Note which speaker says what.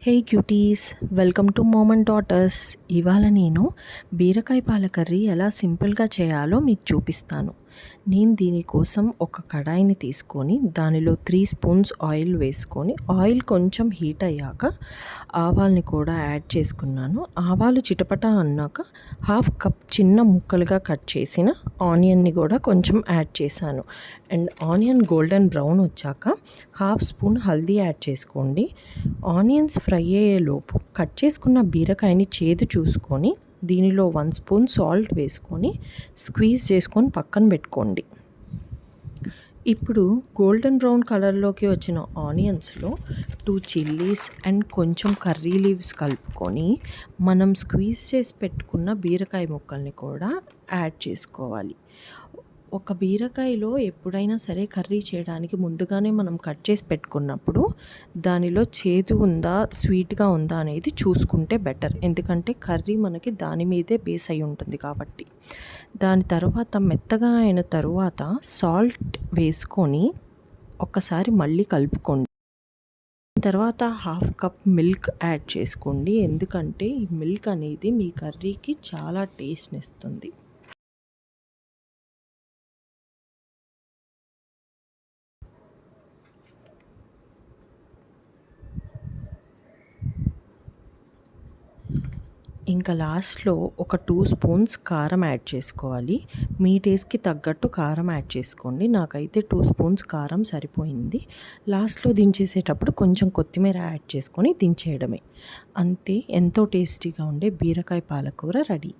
Speaker 1: Hey cuties, welcome to mom and daughters. ఇవాళ నేను బీరకాయ పాల కర్రీ ఎలా సింపుల్గా చేయాలో మీకు చూపిస్తాను. నేను దీనికోసం ఒక కడాయిని తీసుకొని దానిలో 3 స్పూన్స్ ఆయిల్ వేసుకొని ఆయిల్ కొంచెం హీట్ అయ్యాక ఆవాల్ని కూడా యాడ్ చేసుకున్నాను. ఆవాలు చిటపట అన్నాక 1/2 కప్ చిన్న ముక్కలుగా కట్ చేసిన ఆనియన్ని కూడా కొంచెం యాడ్ చేశాను. అండ్ ఆనియన్ గోల్డెన్ బ్రౌన్ వచ్చాక 1/2 స్పూన్ హల్దీ యాడ్ చేసుకోండి. ఆనియన్స్ ఫ్రై అయ్యేలోపు కట్ చేసుకున్న బీరకాయని చేదు చూసుకొని దీనిలో 1 స్పూన్ సాల్ట్ వేసుకొని స్క్వీజ్ చేసుకొని పక్కన పెట్టుకోండి. ఇప్పుడు గోల్డెన్ బ్రౌన్ కలర్లోకి వచ్చిన ఆనియన్స్లో 2 చిల్లీస్ అండ్ కొంచెం కర్రీ లీవ్స్ కలుపుకొని మనం స్క్వీజ్ చేసి పెట్టుకున్న బీరకాయ ముక్కల్ని కూడా యాడ్ చేసుకోవాలి. ఒక బీరకాయలో ఎప్పుడైనా సరే కర్రీ చేయడానికి ముందుగానే మనం కట్ చేసి పెట్టుకున్నప్పుడు దానిలో చేదు ఉందా స్వీట్గా ఉందా అనేది చూసుకుంటే బెటర్. ఎందుకంటే కర్రీ మనకి దాని మీదే బేస్ అయి ఉంటుంది కాబట్టి. దాని తర్వాత మెత్తగా అయిన తరువాత సాల్ట్ వేసుకొని ఒక్కసారి మళ్ళీ కలుపుకోండి. తర్వాత 1/2 కప్ మిల్క్ యాడ్ చేసుకోండి. ఎందుకంటే ఈ మిల్క్ అనేది మీ కర్రీకి చాలా టేస్ట్ని ఇస్తుంది. ఇంకా లాస్ట్లో ఒక 2 స్పూన్స్ కారం యాడ్ చేసుకోవాలి. మీ టేస్ట్కి తగ్గట్టు కారం యాడ్ చేసుకోండి. నాకైతే 2 స్పూన్స్ కారం సరిపోయింది. లాస్ట్లో దించేసేటప్పుడు కొంచెం కొత్తిమీర యాడ్ చేసుకొని దించేయడమే. అంతే, ఎంతో టేస్టీగా ఉండే బీరకాయ పాలకూర రెడీ.